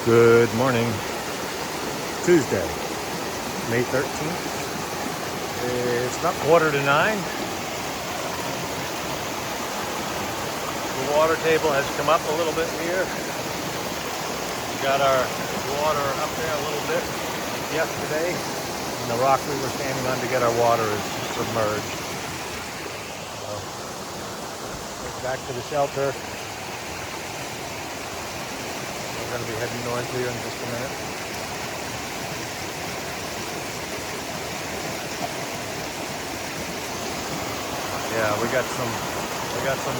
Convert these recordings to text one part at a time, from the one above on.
Good morning. Tuesday, May 13th. It's about 8:45. The water table has come up a little bit here. We got our water up there a little bit like yesterday. And the rock we were standing on to get our water is submerged. So, back to the shelter. We're going to be heading north here in just a minute. Yeah, we got some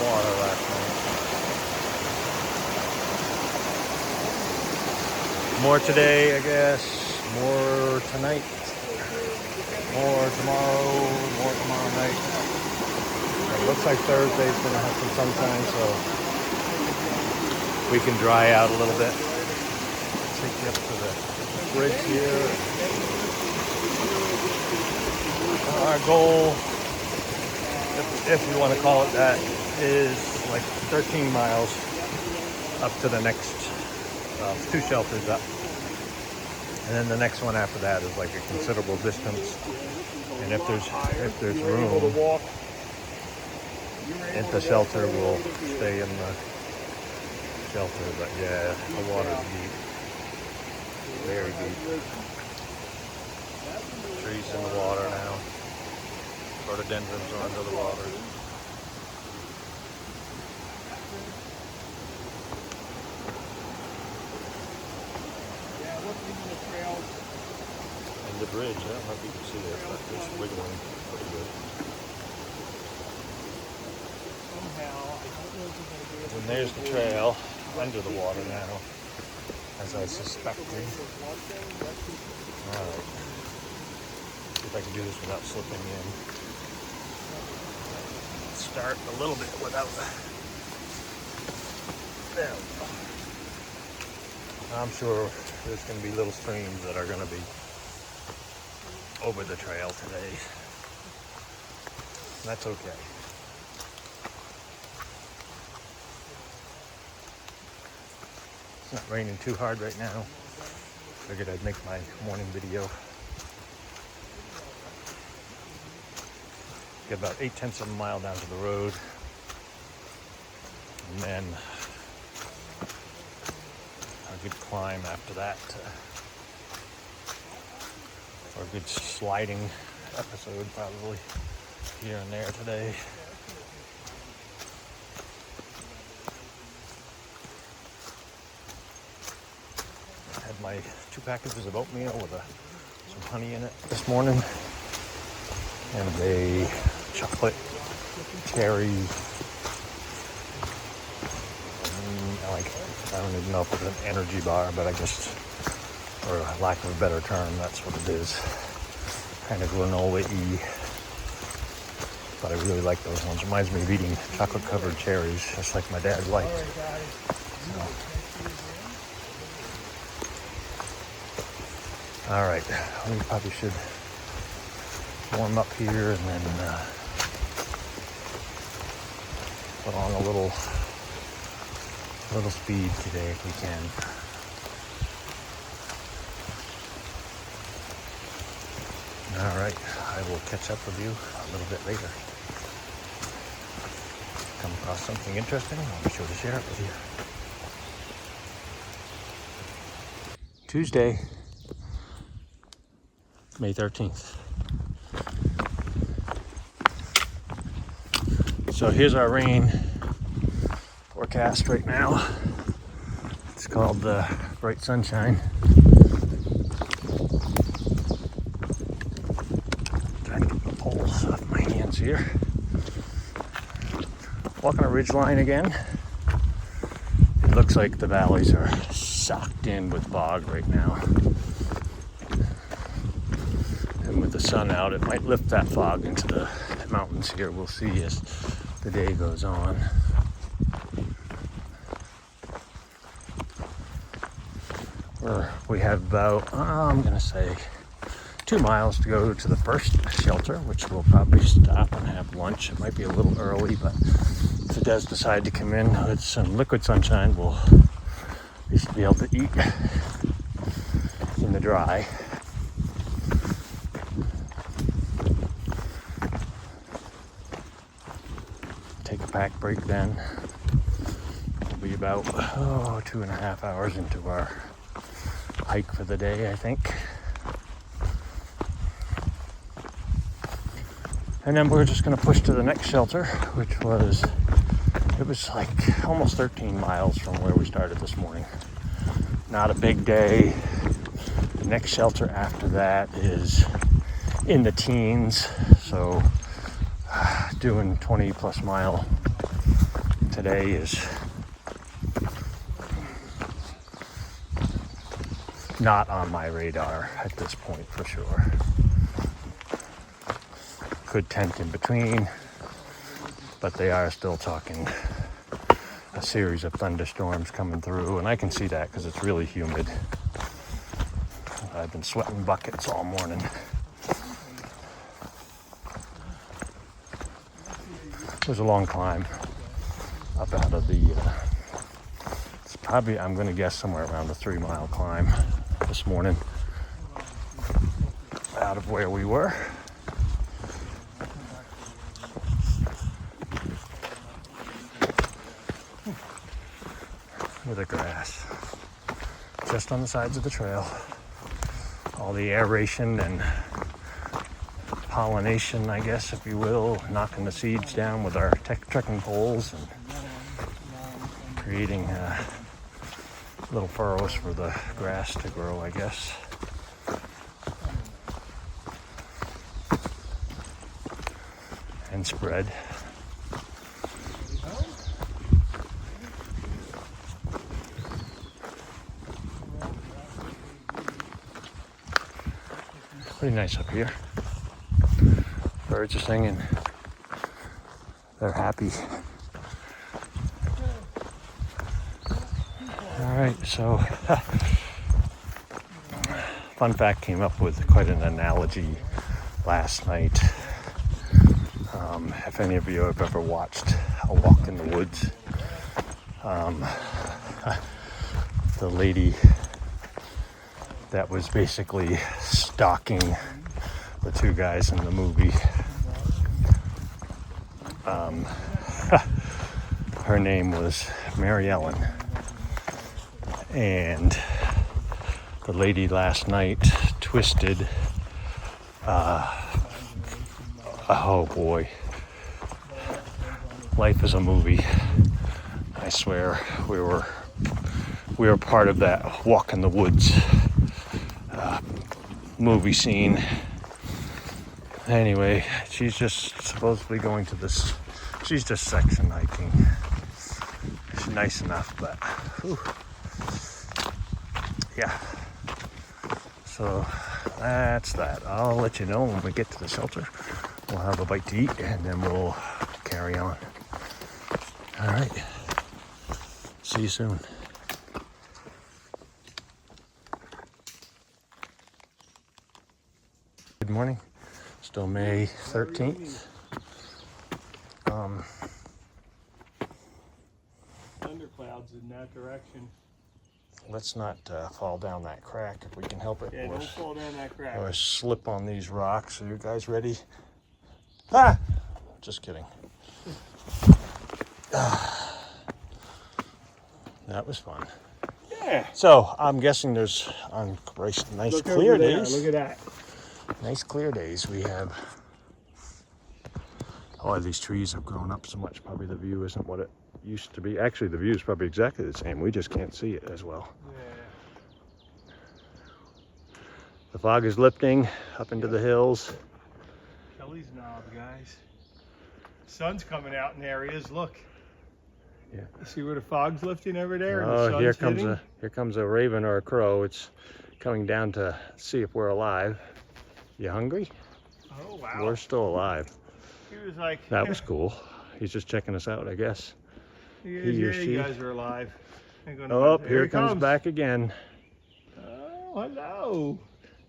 water last night. More today, I guess. More tonight. More tomorrow. More tomorrow night. It looks like Thursday's going to have some sunshine, so we can dry out a little bit. Take you up to the bridge here. Our goal, if you want to call it that, is like 13 miles up to the next two shelters up. And then the next one after that is like a considerable distance. And if there's room at the shelter, we'll stay in the shelter. But yeah, the water's deep. Very deep. Trees in the water now. Rhododendrons are under the water. And the bridge, I don't know if you can see it, but it's wiggling pretty good. And there's the trail under the water now, as I suspected. Alright. See if I can do this without slipping in. Start a little bit without. There we go. I'm sure there's going to be little streams that are going to be over the trail today. That's okay. It's not raining too hard right now. Figured I'd make my morning video. Get about 0.8 of a mile down to the road. And then a good climb after that. Or a good sliding episode probably here and there today. I had my 2 packages of oatmeal with some honey in it this morning. And a chocolate cherry, I don't even know if it's an energy bar, but I guess, for lack of a better term, that's what it is. Kind of granola-y. But I really like those ones. Reminds me of eating chocolate-covered cherries, just like my dad liked. So. All right, we probably should warm up here and then put on a little speed today if we can. All right, I will catch up with you a little bit later. Come across something interesting, I'll be sure to share it with you. Tuesday, May 13th. So here's our rain forecast right now. It's called bright sunshine. Trying to get the poles off my hands here. Walking a ridge line again. It looks like the valleys are socked in with fog right now. And with the sun out, it might lift that fog into the mountains here. We'll see as the day goes on. We have about, I'm going to say, 2 miles to go to the first shelter, which we'll probably stop and have lunch. It might be a little early, but if it does decide to come in with some liquid sunshine, we'll Used to be able to eat in the dry. Take a pack break then. We'll be about 2.5 hours into our hike for the day, I think. And then we're just going to push to the next shelter, which was, it was like almost 13 miles from where we started this morning. Not a big day. The next shelter after that is in the teens, so doing 20 plus mile today is not on my radar at this point for sure. Could tent in between, but they are still talking a series of thunderstorms coming through, and I can see that because it's really humid. I've been sweating buckets all morning. It was a long climb up out of the, it's probably, I'm going to guess somewhere around a 3-mile climb this morning out of where we were. With the grass just on the sides of the trail, all the aeration and pollination, I guess, if you will, knocking the seeds down with our trekking poles and creating little furrows for the grass to grow, I guess. And spread. Pretty nice up here. Birds are singing. They're happy. All right, so fun fact came up with quite an analogy last night. If any of you have ever watched A Walk in the Woods, the lady that was basically stalking the two guys in the movie, her name was Mary Ellen, and the lady last night twisted, oh boy, life is a movie. I swear we were part of that Walk in the Woods movie scene. Anyway, she's just supposedly going to this, she's just section hiking. She's nice enough, but whew. Yeah. So that's that. I'll let you know when we get to the shelter. We'll have a bite to eat and then we'll carry on. All right. See you soon. Good morning. Still May 13th. Thunderclouds in that direction. Let's not fall down that crack if we can help it. Yeah, don't fall down that crack. Or slip on these rocks. Are you guys ready? Ah! Just kidding. That was fun. Yeah. So I'm guessing there's on nice Look clear over there. days. Look at that. Nice clear days we have. Oh, these trees have grown up so much. Probably the view isn't what it used to be. Actually, the view is probably exactly the same. We just can't see it as well. Yeah. The fog is lifting up into the hills. Kelly's Knob, guys. Sun's coming out in areas. Look. Yeah. You see where the fog's lifting over there? And the Oh, sun's here comes a raven or a crow. It's coming down to see if we're alive. You hungry? Oh wow. We're still alive. He was like. That was cool. He's just checking us out, I guess. He He or yeah, she. you guys are alive. Oh, here it comes back again. Oh, hello.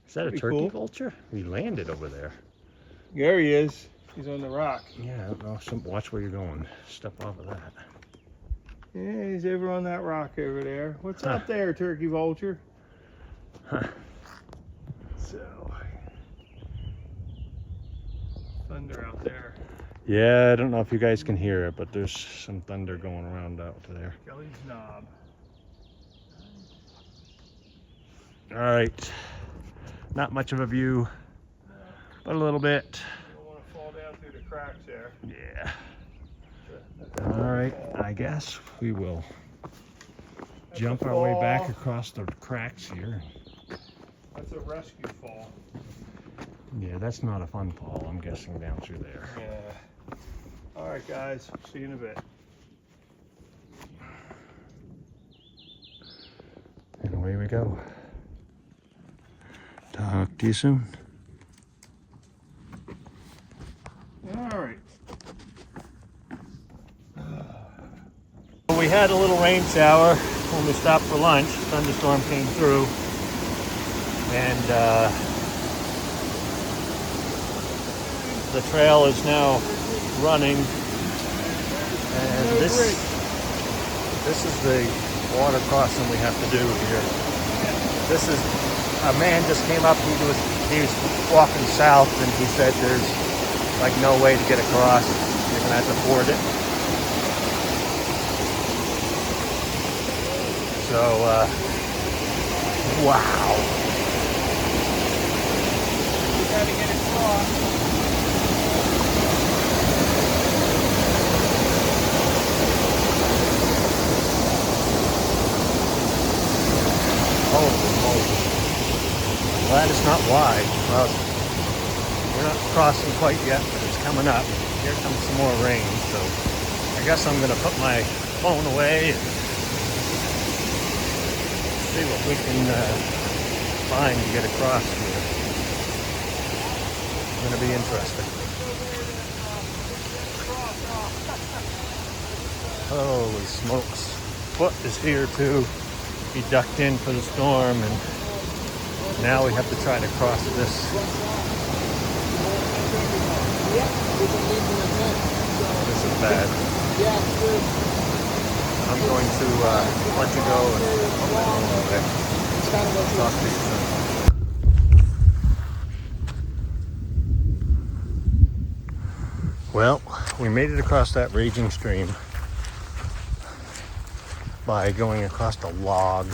Is that a Pretty turkey cool. vulture? He landed over there. There he is. He's on the rock. Yeah, I don't know. Watch where you're going. Step off of that. Yeah, he's over on that rock over there. What's up there, turkey vulture? So, thunder out there. Yeah, I don't know if you guys can hear it, but there's some thunder going around out there. Kelly's Knob. All right, not much of a view, but a little bit. You don't want to fall down through the cracks there. Yeah. All right, I guess we will jump our way back across the cracks here. That's a rescue fall. Yeah, that's not a fun fall, I'm guessing, down through there. Yeah. All right, guys. See you in a bit. And away we go. Talk to you soon. All right. We had a little rain shower when we stopped for lunch. Thunderstorm came through, and the trail is now running. And this is the water crossing we have to do here. This is a man just came up. He was walking south, and he said there's like no way to get across. You're gonna have to ford it. So, wow. We gotta get across. Holy moly. Well, that is not wide. Well, we're not crossing quite yet, but it's coming up. Here comes some more rain, so I guess I'm gonna put my phone away and see what we can find to get across here. It's gonna be interesting. Holy smokes. Foot is here too. He ducked in for the storm, and now we have to try to cross this. This is bad. I'm going to let you go and talk to you soon. Well, we made it across that raging stream by going across a log.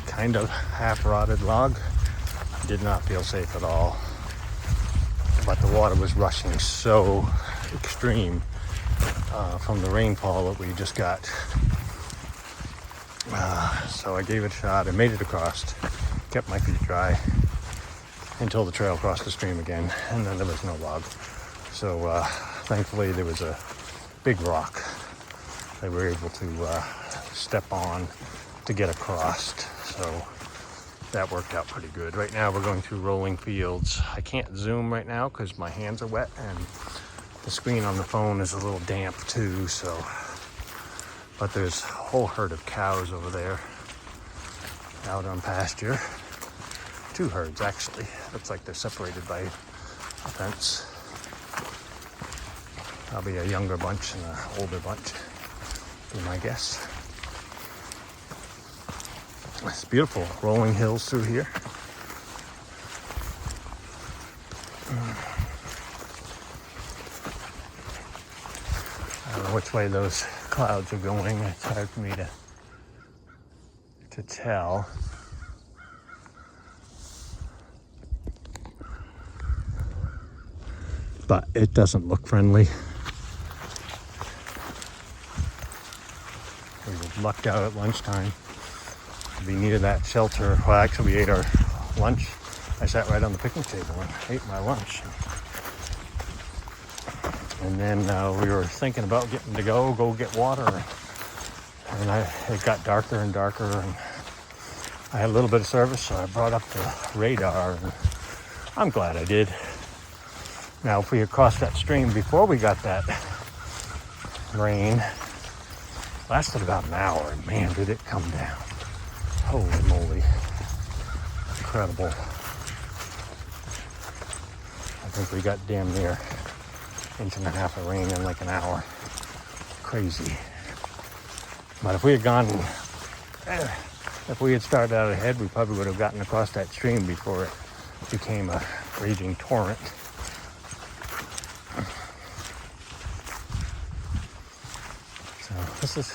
Kind of half-rotted log. Did not feel safe at all. But the water was rushing so extreme from the rainfall that we just got. So I gave it a shot. I made it across. Kept my feet dry until the trail crossed the stream again, and then there was no log. So thankfully there was a big rock they were able to step on to get across. So that worked out pretty good. Right now we're going through rolling fields. I can't zoom right now because my hands are wet, and the screen on the phone is a little damp too. So, but there's a whole herd of cows over there out on pasture. 2 herds actually. Looks like they're separated by a fence. Probably a younger bunch and an older bunch, be my guess. It's beautiful, rolling hills through here. I don't know which way those clouds are going. It's hard for me to tell. But it doesn't look friendly. We lucked out at lunchtime to be near that shelter. Well, actually we ate our lunch. I sat right on the picnic table and ate my lunch. And then we were thinking about getting to go get water. And it got darker and darker, and I had a little bit of service, so I brought up the radar, and I'm glad I did. Now, if we had crossed that stream before we got that rain, lasted about an hour, and man, did it come down. Holy moly. Incredible. I think we got damn near inch and a half of rain in like an hour. Crazy. But if we had gone, if we had started out ahead, we probably would have gotten across that stream before it became a raging torrent. So this is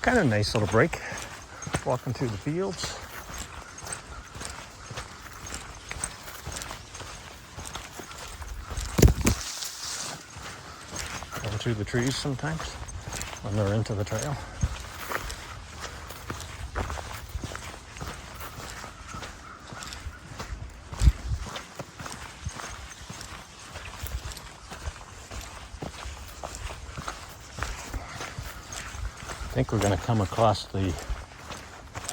kind of a nice little break, walking through the fields. Going through the trees sometimes when they're into the trail. I think we're going to come across the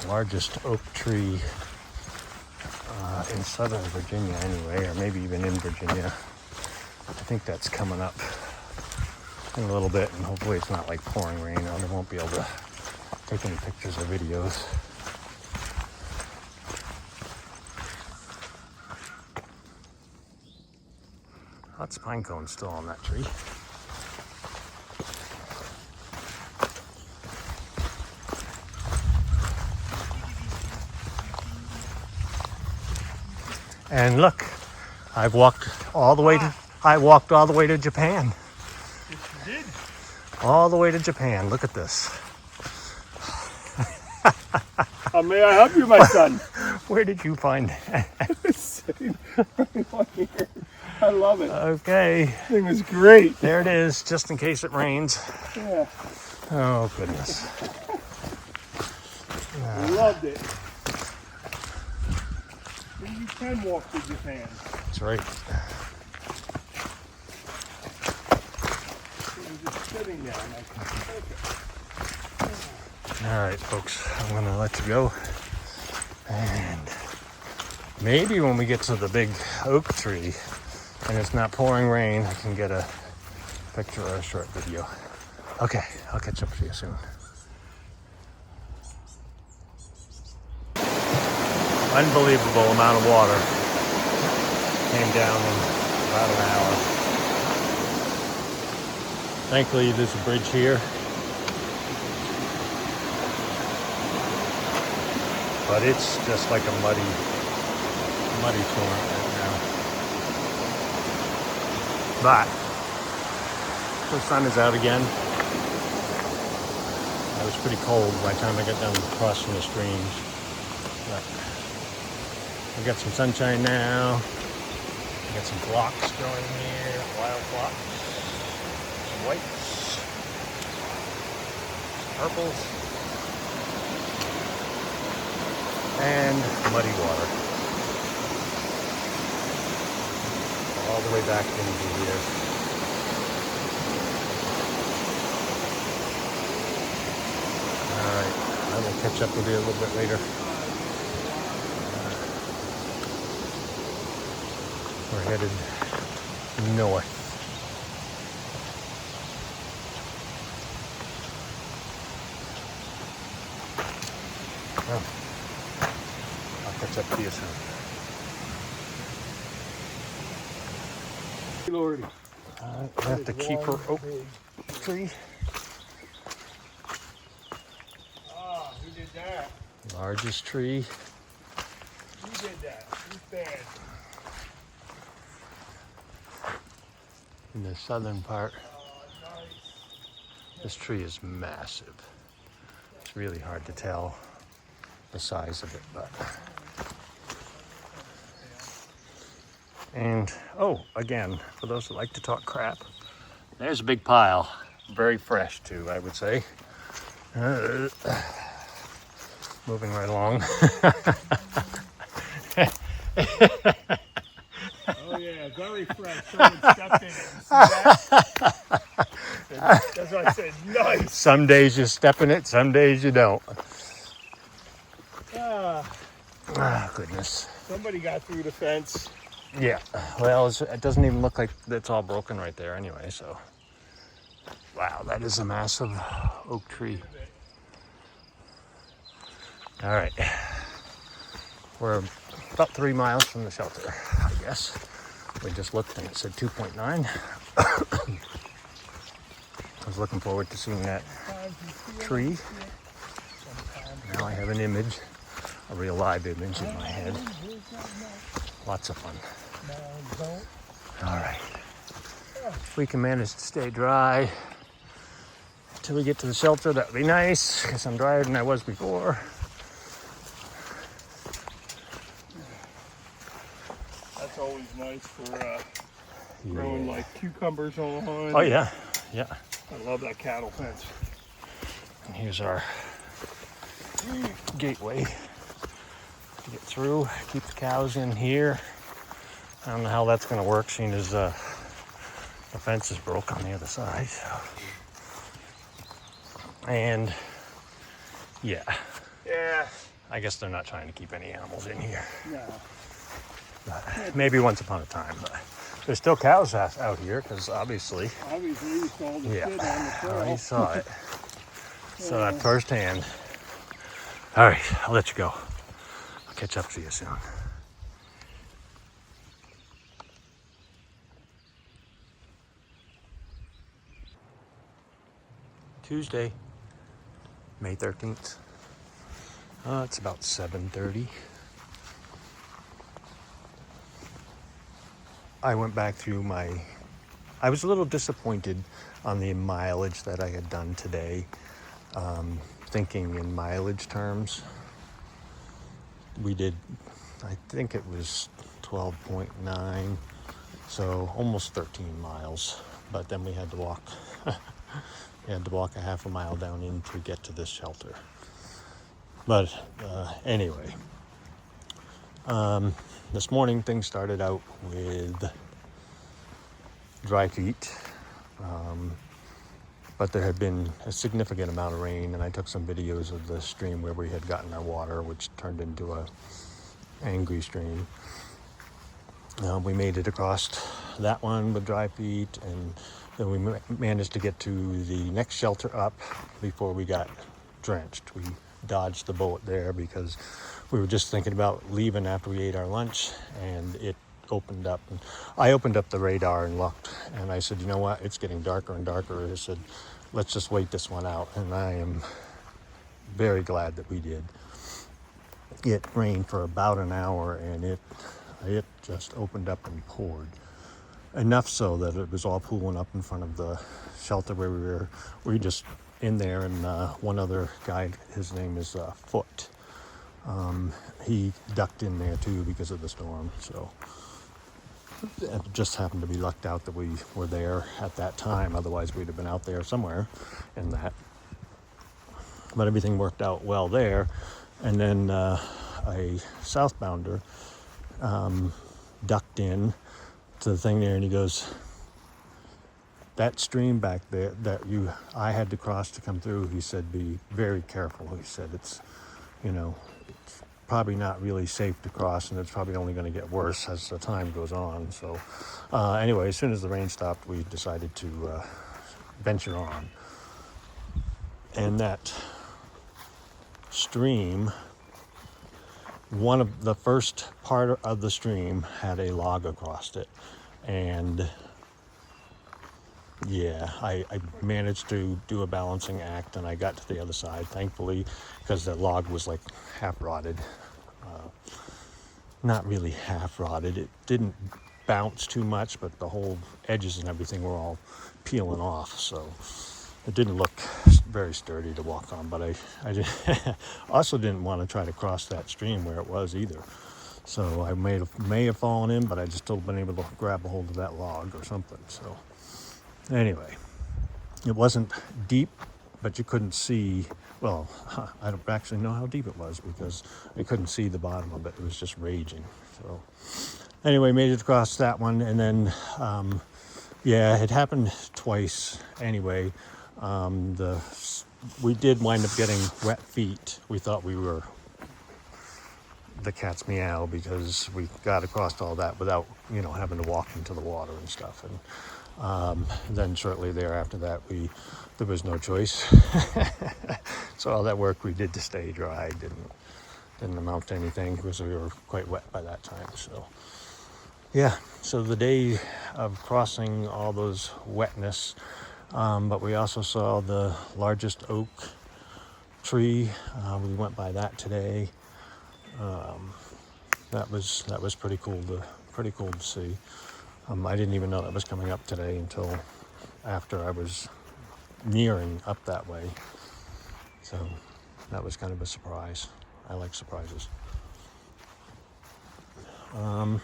largest oak tree in southern Virginia anyway, or maybe even in Virginia. I think that's coming up in a little bit, and hopefully it's not like pouring rain, or I won't be able to take any pictures or videos. Lots of pine cones still on that tree. And look, I walked all the way to Japan. Yes, you did. All the way to Japan. Look at this. How may I help you, my son? Where did you find that? I love it. Okay. This thing was great. There it is, just in case it rains. Yeah. Oh, goodness. Loved it. Maybe you can walk to Japan. That's right. It was just sitting there. I'm like, perfect. All right, folks, I'm going to let you go. And maybe when we get to the big oak tree and it's not pouring rain, I can get a picture or a short video. Okay, I'll catch up with you soon. Unbelievable amount of water came down in about an hour. Thankfully, there's a bridge here. But it's just like a muddy torrent right now. But the sun is out again. It was pretty cold by the time I got done crossing the streams. But we got some sunshine now. We got some phlox growing here, wild phlox, some whites, some purples, and muddy water. All the way back into here. Alright, I will catch up with you a little bit later. We're headed north. Well, I'll catch up to you soon. Lordy. Alright, we have to keep her oak tree. Ah, who did that? Largest tree. Who did that? Who's bad? In the southern part. Oh, nice. This tree is massive. It's really hard to tell the size of it, but. And, oh, again, for those that like to talk crap, there's a big pile. Very fresh, too, I would say. Moving right along. Oh yeah, very fresh. Someone stepped in it. You see that? That's why I said nice. Some days you step in it, some days you don't. Ah, goodness. Somebody got through the fence. Yeah, well, it doesn't even look like it's all broken right there anyway, so. Wow, that is a massive oak tree. All right. We're about 3 miles from the shelter, I guess. We just looked and it said 2.9. I was looking forward to seeing that tree. Now I have an image, a real live image in my head. Lots of fun. All right. If we can manage to stay dry until we get to the shelter, that would be nice, because I'm drier than I was before. That's always nice for growing like cucumbers on. Oh yeah, yeah. I love that cattle fence. And here's our gateway to get through. Keep the cows in here. I don't know how that's going to work, seeing as the fence is broke on the other side. So. And yeah, I guess they're not trying to keep any animals in here. No. But maybe once upon a time. But there's still cows out here because obviously. Obviously, you saw the shit on the trail. I already saw it. Saw that firsthand. All right, I'll let you go. I'll catch up to you soon. Tuesday, May 13th. It's about 7:30. I went back through I was a little disappointed on the mileage that I had done today. Thinking in mileage terms, we did, I think it was 12.9, so almost 13 miles. But then we had to walk. We had to walk a half a mile down in to get to this shelter. But anyway, this morning things started out with dry feet. But there had been a significant amount of rain, and I took some videos of the stream where we had gotten our water, which turned into a angry stream. We made it across that one with dry feet, and then we managed to get to the next shelter up before we got drenched. We dodged the bullet there because we were just thinking about leaving after we ate our lunch, and it opened up. And I opened up the radar and looked, and I said, you know what, it's getting darker and darker. I said, let's just wait this one out. And I am very glad that we did. It rained for about an hour, and it just opened up and poured. Enough so that it was all pooling up in front of the shelter where we were. We were just in there, and one other guy, his name is Foot. He ducked in there too because of the storm. So it just happened to be lucked out that we were there at that time. Otherwise, we'd have been out there somewhere in that. But everything worked out well there. And then a southbounder ducked in to the thing there, and he goes, that stream back there that I had to cross to come through, he said, be very careful. He said, it's probably not really safe to cross, and it's probably only going to get worse as the time goes on. So anyway, as soon as the rain stopped, we decided to venture on. And that stream, one of the first part of the stream had a log across it, and yeah, I managed to do a balancing act, and I got to the other side, thankfully, because the log was like half rotted. Not really half rotted. It didn't bounce too much, but the whole edges and everything were all peeling off, so it didn't look very sturdy to walk on. But I also didn't want to try to cross that stream where it was either. So I may have fallen in, but I just still been able to grab a hold of that log or something. So anyway, it wasn't deep, but you couldn't see. Well, I don't actually know how deep it was because I couldn't see the bottom of it. It was just raging. So anyway, made it across that one, and then yeah, it happened twice anyway. We did wind up getting wet feet. We thought we were the cat's meow because we got across all that without, having to walk into the water and stuff. And then shortly thereafter that, there was no choice. So all that work we did to stay dry didn't amount to anything because we were quite wet by that time. So Yeah, so the day of crossing all those wetness, but we also saw the largest oak tree. We went by that today. That was pretty cool to see. I didn't even know that was coming up today until after I was nearing up that way. So that was kind of a surprise. I like surprises.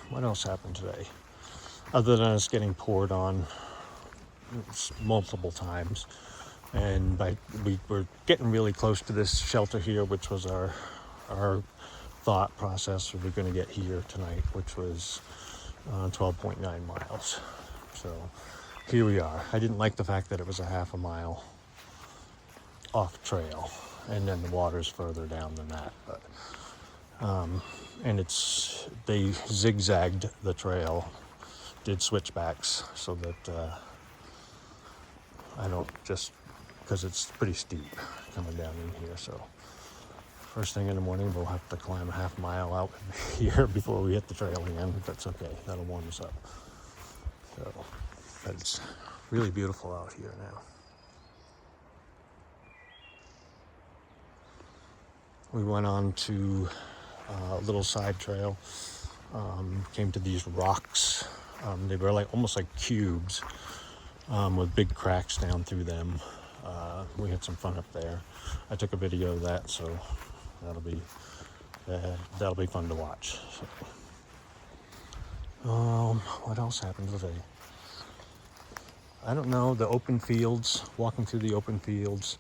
What else happened today? Other than us getting poured on multiple times. And we were getting really close to this shelter here, which was our thought process. We were going to get here tonight, which was 12.9 miles. So here we are. I didn't like the fact that it was a half a mile off trail, and then the water's further down than that. But and they zigzagged the trail, did switchbacks so that I don't just, because it's pretty steep coming down in here. So first thing in the morning, we'll have to climb a half mile out here before we hit the trail again. But that's okay. That'll warm us up. So, but it's really beautiful out here now. We went on to a little side trail. Came to these rocks. They were almost like cubes with big cracks down through them. We had some fun up there. I took a video of that, so that'll be fun to watch. So, what else happened today? I don't know. The open fields, walking through the open fields,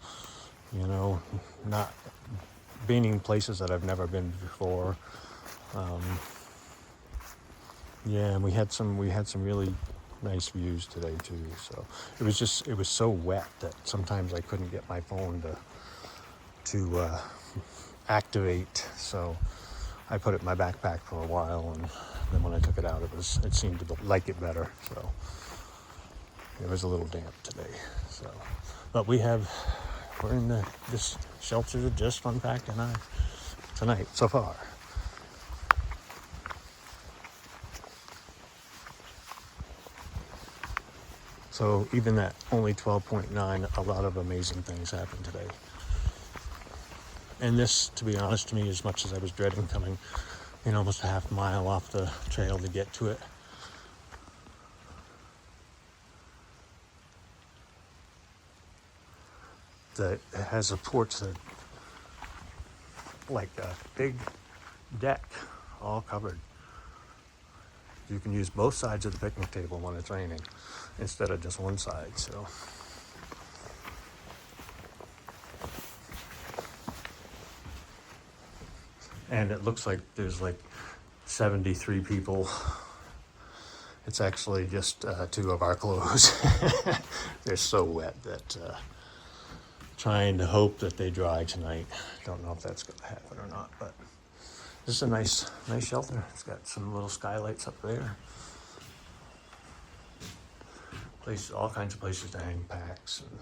not being in places that I've never been before. Yeah, and we had some really nice views today too. So it was so wet that sometimes I couldn't get my phone to activate. So I put it in my backpack for a while, and then when I took it out, it seemed to like it better. So it was a little damp today. So, but we're in this shelter just unpacked tonight so far. So even at only 12.9, a lot of amazing things happened today. And this, to be honest to me, as much as I was dreading coming, almost a half mile off the trail to get to it, that it has a porch that, like a big deck, all covered. You can use both sides of the picnic table when it's raining, instead of just one side. So, and it looks like there's like 73 people. It's actually just two of our clothes. They're so wet that trying to hope that they dry tonight. Don't know if that's going to happen or not, but this is a nice shelter. It's got some little skylights up there. All kinds of places to hang packs. And,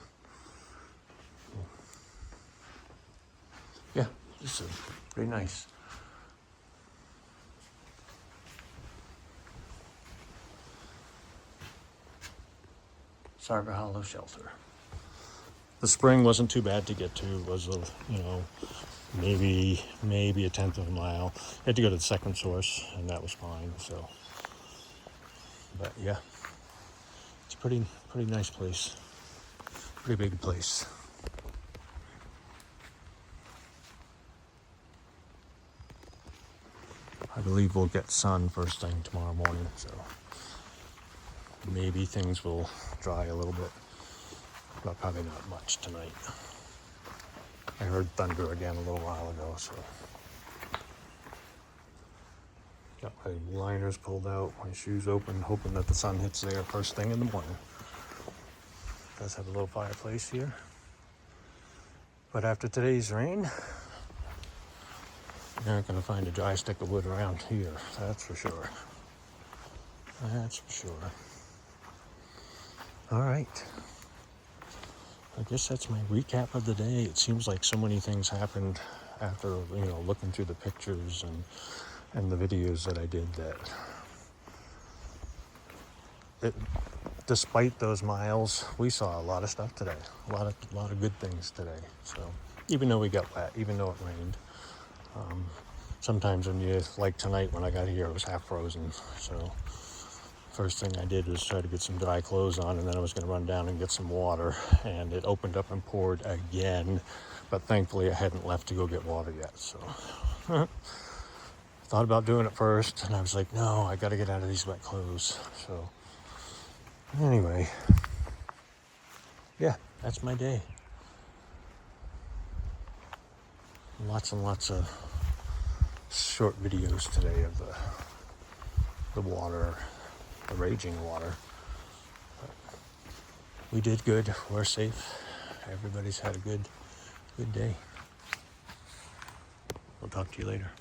yeah, this is pretty nice. Sarga Hollow Shelter. The spring wasn't too bad to get to. It was maybe a tenth of a mile. I had to go to the second source, and that was fine. So, but yeah, it's a pretty nice place. Pretty big place. I believe we'll get sun first thing tomorrow morning, so maybe things will dry a little bit, but probably not much tonight. I heard thunder again a little while ago, so got my liners pulled out, my shoes open, hoping that the sun hits there first thing in the morning. Does have a little fireplace here, but after today's rain, you're not going to find a dry stick of wood around here, that's for sure. That's for sure. All right. I guess that's my recap of the day. It seems like so many things happened after, looking through the pictures and the videos that I did, that despite those miles, we saw a lot of stuff today. A lot of good things today. So even though we got wet, even though it rained, sometimes when you, like tonight when I got here, it was half frozen. So first thing I did was try to get some dry clothes on, and then I was going to run down and get some water, and it opened up and poured again. But thankfully I hadn't left to go get water yet. So thought about doing it first, and I was like, no, I got to get out of these wet clothes. So anyway, yeah, that's my day. Lots and lots of short videos today of the water, the raging water. But we did good. We're safe. Everybody's had a good day. We'll talk to you later.